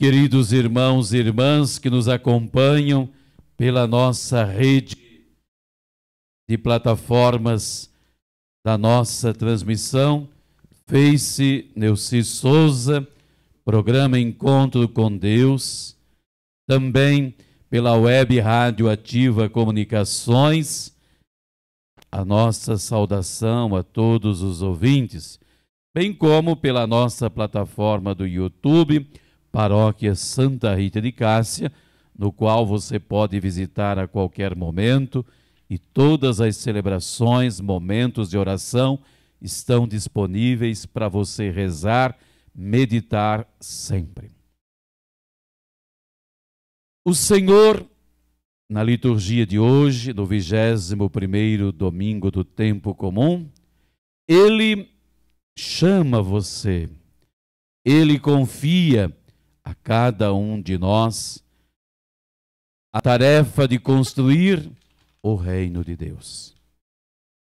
Queridos irmãos e irmãs que nos acompanham pela nossa rede de plataformas da nossa transmissão, Face Neuci Souza, programa Encontro com Deus, também pela Web Rádio Ativa Comunicações, a nossa saudação a todos os ouvintes, bem como pela nossa plataforma do YouTube, Paróquia Santa Rita de Cássia, no qual você pode visitar a qualquer momento e todas as celebrações, momentos de oração estão disponíveis para você rezar, meditar sempre. O Senhor, na liturgia de hoje, no 21º domingo do tempo comum, Ele chama você, Ele confia a cada um de nós a tarefa de construir o reino de Deus.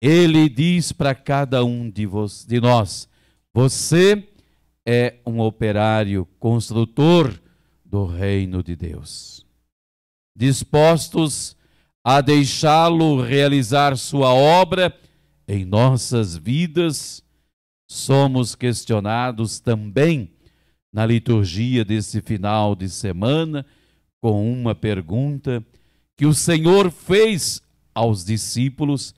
Ele diz para cada um de nós, você é um operário construtor do reino de Deus. Dispostos a deixá-lo realizar sua obra em nossas vidas, somos questionados também na liturgia desse final de semana com uma pergunta que o Senhor fez aos discípulos,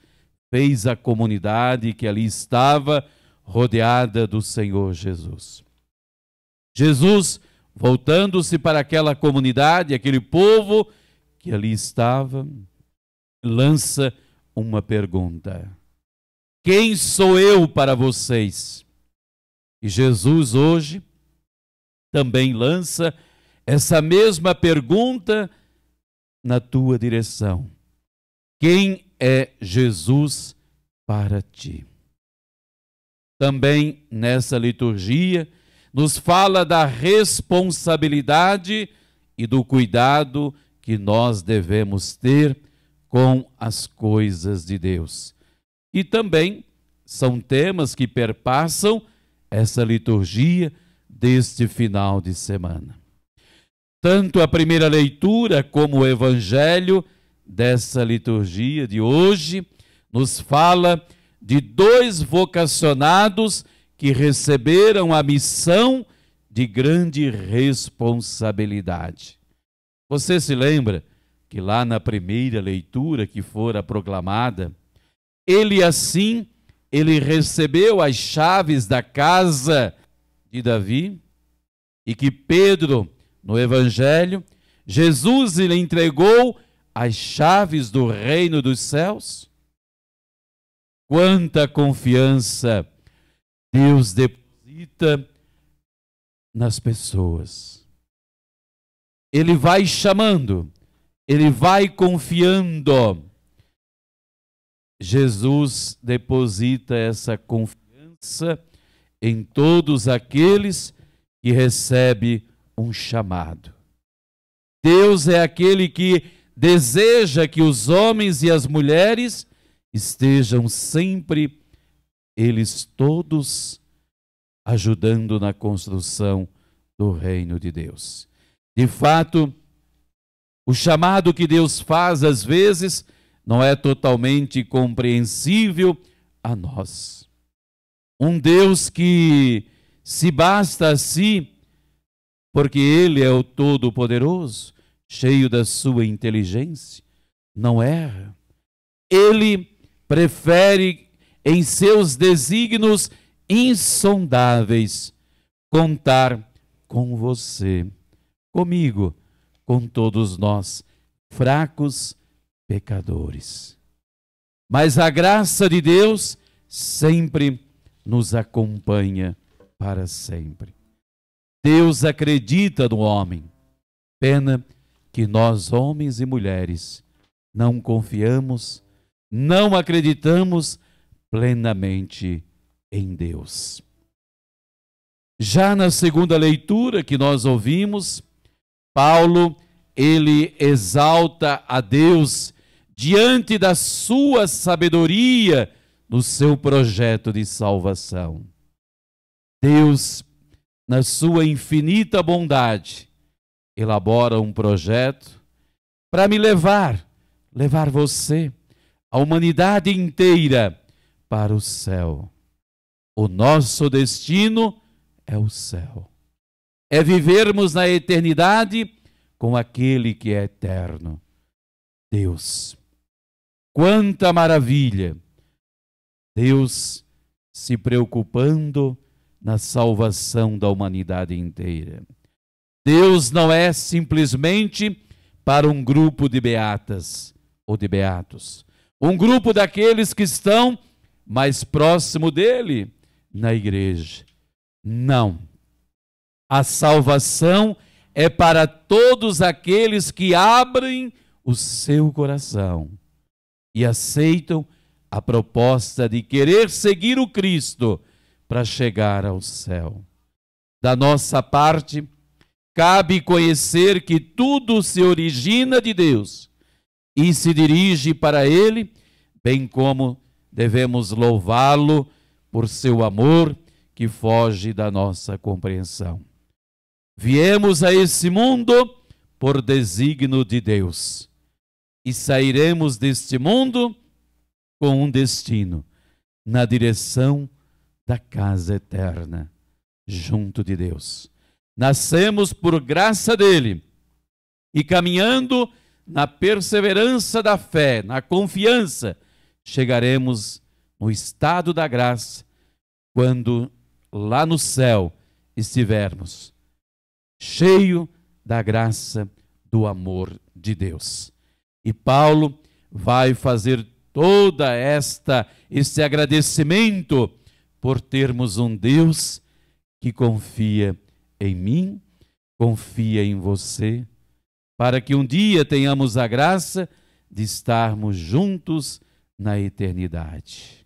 fez à comunidade que ali estava rodeada do Senhor Jesus. Jesus, voltando-se para aquela comunidade, aquele povo que ali estava, lança uma pergunta: quem sou eu para vocês? E Jesus hoje também lança essa mesma pergunta na tua direção. Quem é Jesus para ti? Também nessa liturgia nos fala da responsabilidade e do cuidado que nós devemos ter com as coisas de Deus. E também são temas que perpassam essa liturgia deste final de semana. Tanto a primeira leitura como o evangelho dessa liturgia de hoje nos fala de dois vocacionados que receberam a missão de grande responsabilidade. Você se lembra que lá na primeira leitura que fora proclamada, ele recebeu as chaves da casa de Davi, e que Pedro, no Evangelho, Jesus lhe entregou as chaves do reino dos céus? Quanta confiança Deus deposita nas pessoas. Ele vai chamando, Ele vai confiando. Jesus deposita essa confiança em todos aqueles que recebem um chamado. Deus é aquele que deseja que os homens e as mulheres estejam sempre, eles todos, ajudando na construção do reino de Deus. De fato, o chamado que Deus faz, às vezes, não é totalmente compreensível a nós. Um Deus que se basta a si, porque Ele é o Todo-Poderoso, cheio da sua inteligência, não erra. Ele prefere, em seus desígnios insondáveis, contar com você, comigo, com todos nós, fracos pecadores. Mas a graça de Deus sempre nos acompanha para sempre. Deus acredita no homem. Pena que nós, homens e mulheres, não confiamos, não acreditamos plenamente em Deus. Já na segunda leitura que nós ouvimos, Paulo, ele exalta a Deus diante da sua sabedoria no seu projeto de salvação. Deus, na sua infinita bondade, elabora um projeto para me levar você, a humanidade inteira, para o céu. O nosso destino é o céu. É vivermos na eternidade com aquele que é eterno. Deus. Quanta maravilha! Deus se preocupando na salvação da humanidade inteira. Deus não é simplesmente para um grupo de beatas ou de beatos, um grupo daqueles que estão mais próximo dele na igreja. Não. A salvação é para todos aqueles que abrem o seu coração e aceitam a proposta de querer seguir o Cristo para chegar ao céu. Da nossa parte, cabe conhecer que tudo se origina de Deus e se dirige para Ele, bem como devemos louvá-lo por seu amor que foge da nossa compreensão. Viemos a esse mundo por desígnio de Deus e sairemos deste mundo com um destino na direção da casa eterna, junto de Deus. Nascemos por graça dele e caminhando na perseverança da fé, na confiança, chegaremos no estado da graça quando lá no céu estivermos cheio da graça do amor de Deus. E Paulo vai fazer toda este agradecimento por termos um Deus que confia em mim, confia em você, para que um dia tenhamos a graça de estarmos juntos na eternidade.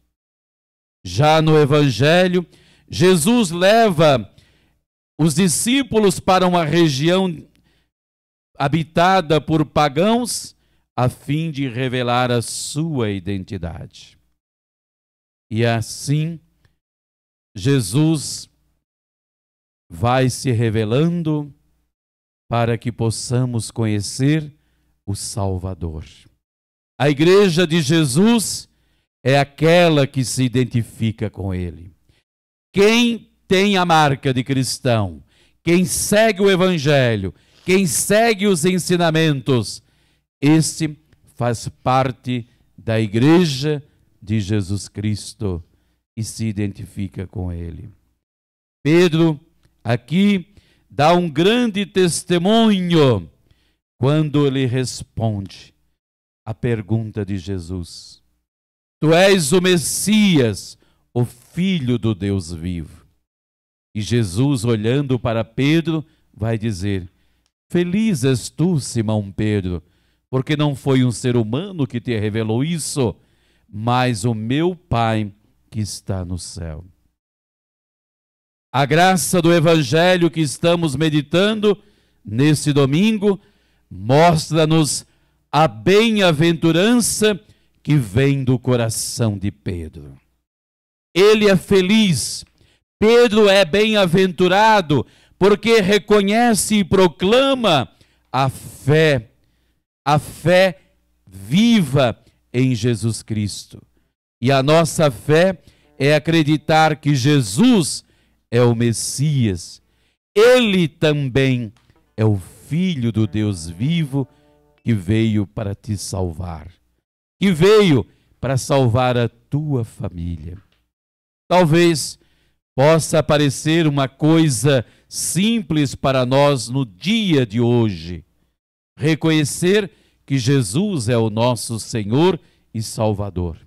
Já no Evangelho, Jesus leva os discípulos para uma região habitada por pagãos, a fim de revelar a sua identidade. E assim, Jesus vai se revelando para que possamos conhecer o Salvador. A igreja de Jesus é aquela que se identifica com Ele. Quem tem a marca de cristão, quem segue o Evangelho, quem segue os ensinamentos, este faz parte da igreja de Jesus Cristo e se identifica com Ele. Pedro aqui dá um grande testemunho quando ele responde a pergunta de Jesus: Tu és o Messias, o Filho do Deus vivo. E Jesus, olhando para Pedro, vai dizer: Feliz és tu, Simão Pedro, porque não foi um ser humano que te revelou isso, mas o meu Pai que está no céu. A graça do Evangelho que estamos meditando nesse domingo mostra-nos a bem-aventurança que vem do coração de Pedro. Ele é feliz, Pedro é bem-aventurado, porque reconhece e proclama a fé viva em Jesus Cristo. E a nossa fé é acreditar que Jesus é o Messias. Ele também é o Filho do Deus vivo que veio para te salvar, que veio para salvar a tua família. Talvez possa parecer uma coisa simples para nós no dia de hoje, reconhecer que Jesus é o nosso Senhor e Salvador.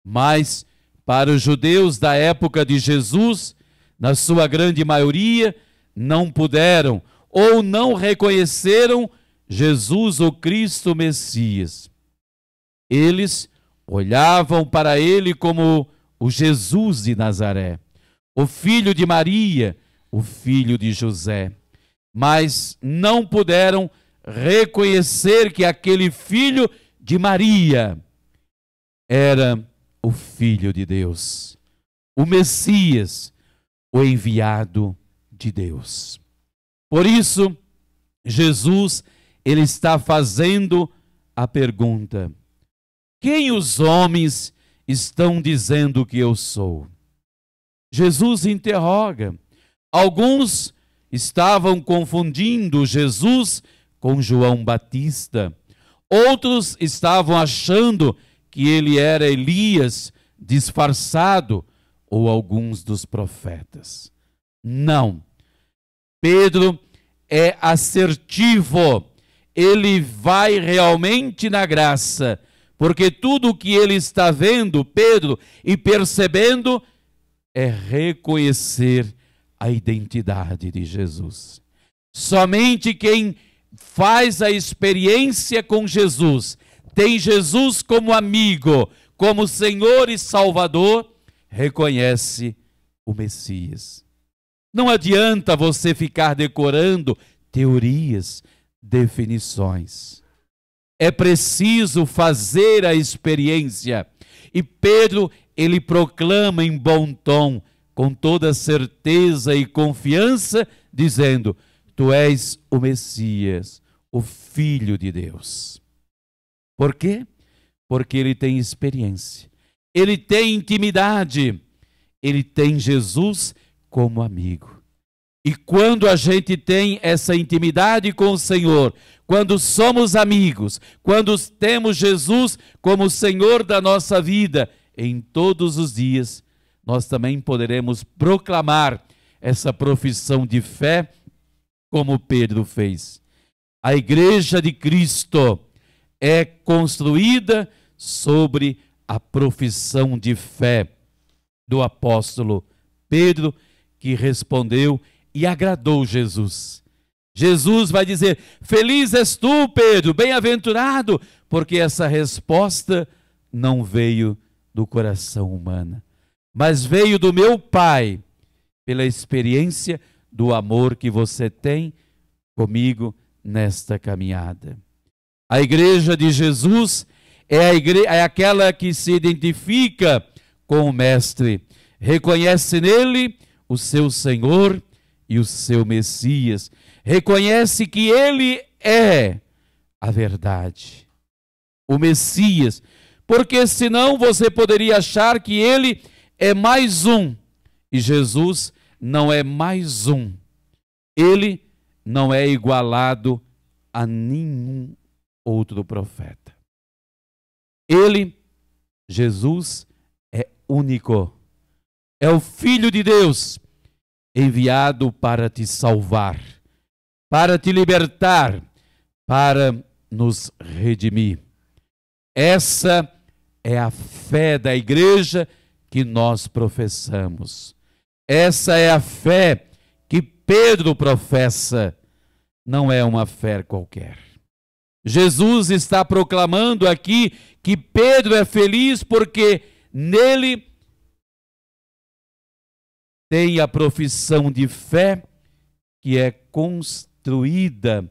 Mas para os judeus da época de Jesus, na sua grande maioria, não puderam ou não reconheceram Jesus, o Cristo Messias. Eles olhavam para ele como o Jesus de Nazaré, o filho de Maria, o filho de José, mas não puderam reconhecer que aquele filho de Maria era o Filho de Deus, o Messias, o enviado de Deus. Por isso, Jesus, ele está fazendo a pergunta: quem os homens estão dizendo que eu sou? Jesus interroga. Alguns estavam confundindo Jesus com João Batista. Outros estavam achando que ele era Elias disfarçado ou alguns dos profetas. Não. Pedro é assertivo. Ele vai realmente na graça, porque tudo o que ele está vendo, Pedro, e percebendo, é reconhecer a identidade de Jesus. Somente quem faz a experiência com Jesus, tem Jesus como amigo, como Senhor e Salvador, reconhece o Messias. Não adianta você ficar decorando teorias, definições. É preciso fazer a experiência. E Pedro, ele proclama em bom tom, com toda certeza e confiança, dizendo: tu és o Messias, o Filho de Deus. Por quê? Porque ele tem experiência, ele tem intimidade, ele tem Jesus como amigo. E quando a gente tem essa intimidade com o Senhor, quando somos amigos, quando temos Jesus como Senhor da nossa vida, em todos os dias, nós também poderemos proclamar essa profissão de fé, como Pedro fez. A igreja de Cristo é construída sobre a profissão de fé do apóstolo Pedro, que respondeu e agradou Jesus. Jesus vai dizer: feliz és tu, Pedro, bem-aventurado, porque essa resposta não veio do coração humano, mas veio do meu Pai, pela experiência do amor que você tem comigo nesta caminhada. A igreja de Jesus é aquela que se identifica com o Mestre, reconhece nele o seu Senhor e o seu Messias, reconhece que ele é a verdade, o Messias, porque senão você poderia achar que ele é mais um, e Jesus não é mais um. Ele não é igualado a nenhum outro profeta. Ele, Jesus, é único. É o Filho de Deus, enviado para te salvar, para te libertar, para nos redimir. Essa é a fé da igreja que nós professamos. Essa é a fé que Pedro professa. Não é uma fé qualquer. Jesus está proclamando aqui que Pedro é feliz porque nele tem a profissão de fé que é construída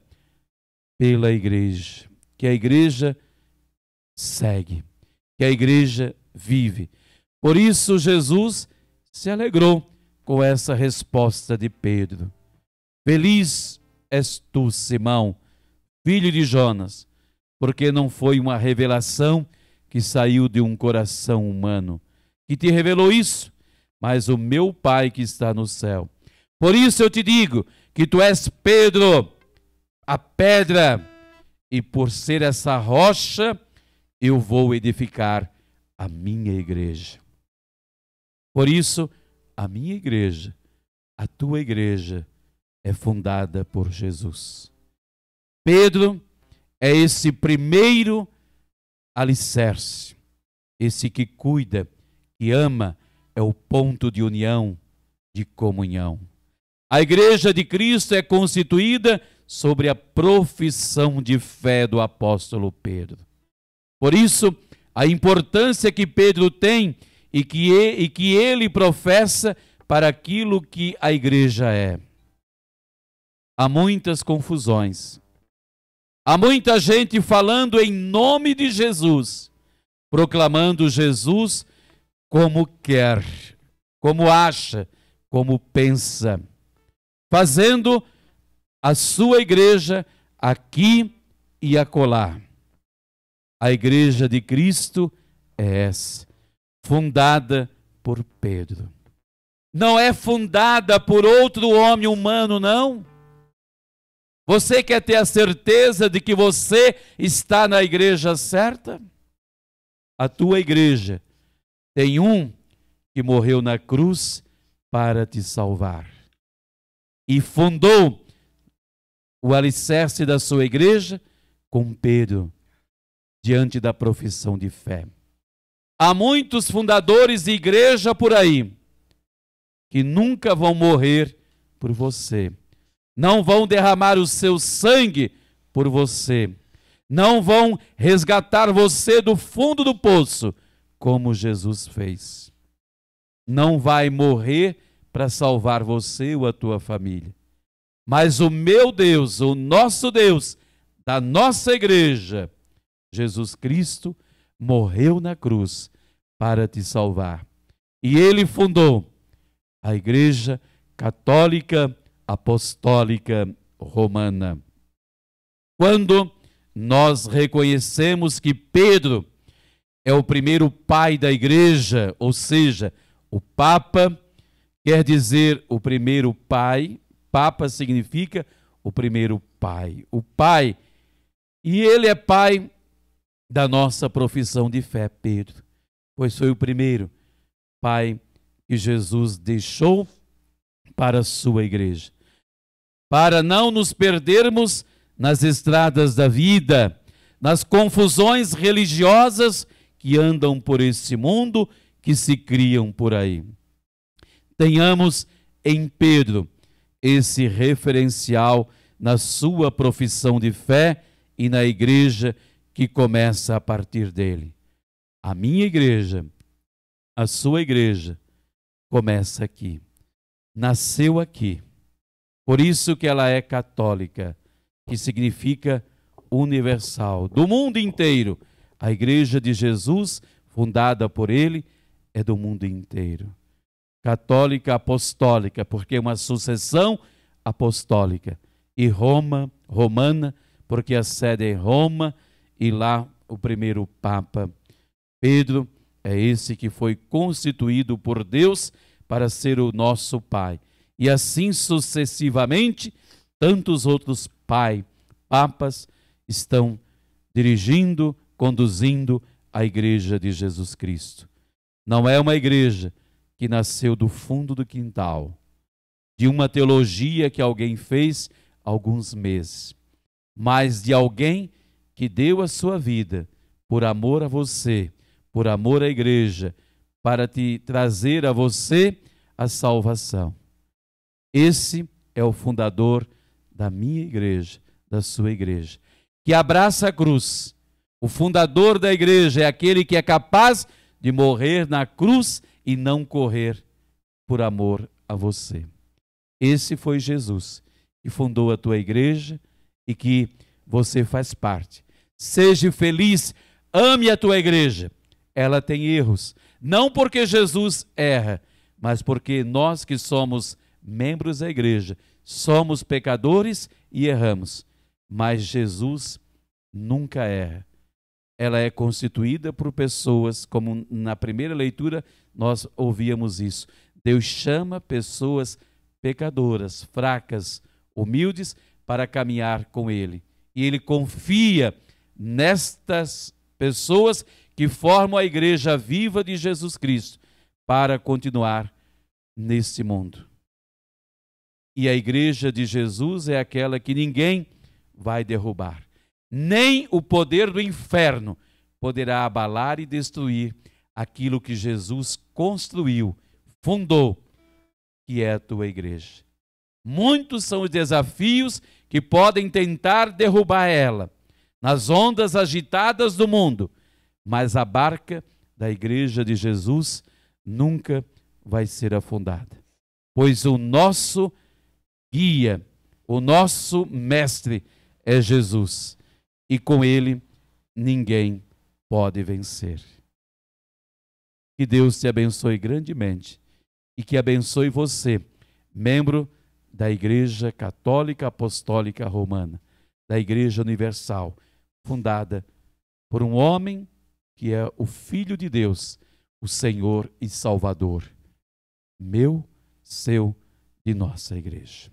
pela igreja, que a igreja segue, que a igreja vive. Por isso Jesus se alegrou com essa resposta de Pedro. Feliz és tu, Simão, filho de Jonas, porque não foi uma revelação que saiu de um coração humano que te revelou isso, mas o meu Pai que está no céu. Por isso eu te digo que tu és Pedro, a pedra, e por ser essa rocha, eu vou edificar a minha igreja. Por isso, a minha igreja, a tua igreja, é fundada por Jesus. Pedro é esse primeiro alicerce, esse que cuida, que ama, é o ponto de união, de comunhão. A igreja de Cristo é constituída sobre a profissão de fé do apóstolo Pedro. Por isso, a importância que Pedro tem e que ele professa para aquilo que a igreja é. Há muitas confusões. Há muita gente falando em nome de Jesus, proclamando Jesus como quer, como acha, como pensa, fazendo a sua igreja aqui e acolá. A igreja de Cristo é essa, fundada por Pedro. Não é fundada por outro homem humano, não. Você quer ter a certeza de que você está na igreja certa? A tua igreja tem um que morreu na cruz para te salvar. E fundou o alicerce da sua igreja com Pedro, diante da profissão de fé. Há muitos fundadores de igreja por aí que nunca vão morrer por você, não vão derramar o seu sangue por você, não vão resgatar você do fundo do poço, como Jesus fez. Não vai morrer para salvar você ou a tua família. Mas o meu Deus, o nosso Deus, da nossa igreja, Jesus Cristo, morreu na cruz para te salvar. E ele fundou a Igreja Católica Apostólica Romana. Quando nós reconhecemos que Pedro é o primeiro pai da igreja, ou seja, o Papa quer dizer o primeiro pai, Papa significa o primeiro pai, o pai, e ele é pai da nossa profissão de fé, Pedro, pois foi o primeiro pai que Jesus deixou para a sua igreja. Para não nos perdermos nas estradas da vida, nas confusões religiosas que andam por esse mundo, que se criam por aí. Tenhamos em Pedro esse referencial na sua profissão de fé e na igreja que começa a partir dele. A minha igreja, a sua igreja, começa aqui, nasceu aqui. Por isso que ela é católica, que significa universal. Do mundo inteiro, a igreja de Jesus, fundada por ele, é do mundo inteiro. Católica apostólica, porque é uma sucessão apostólica. E romana, porque a sede é em Roma, e lá o primeiro Papa, Pedro, é esse que foi constituído por Deus para ser o nosso Pai. E assim sucessivamente, tantos outros papas estão dirigindo, conduzindo a igreja de Jesus Cristo. Não é uma igreja que nasceu do fundo do quintal, de uma teologia que alguém fez há alguns meses, mas de alguém que deu a sua vida por amor a você, por amor à igreja, para te trazer a você a salvação. Esse é o fundador da minha igreja, da sua igreja, que abraça a cruz. O fundador da igreja é aquele que é capaz de morrer na cruz e não correr por amor a você. Esse foi Jesus, que fundou a tua igreja e que você faz parte. Seja feliz, ame a tua igreja. Ela tem erros, não porque Jesus erra, mas porque nós que somos membros da igreja, somos pecadores e erramos. Mas Jesus nunca erra. Ela é constituída por pessoas, como na primeira leitura nós ouvíamos isso. Deus chama pessoas pecadoras, fracas, humildes, para caminhar com Ele. E Ele confia nestas pessoas que formam a igreja viva de Jesus Cristo para continuar nesse mundo. E a igreja de Jesus é aquela que ninguém vai derrubar. Nem o poder do inferno poderá abalar e destruir aquilo que Jesus construiu, fundou, que é a tua igreja. Muitos são os desafios que podem tentar derrubar ela, nas ondas agitadas do mundo, mas a barca da igreja de Jesus nunca vai ser afundada, pois o nosso guia, o nosso mestre é Jesus, e com ele ninguém pode vencer. Que Deus te abençoe grandemente e que abençoe você, membro da Igreja Católica Apostólica Romana, da Igreja Universal, fundada por um homem que é o Filho de Deus, o Senhor e Salvador, meu, seu e nossa Igreja.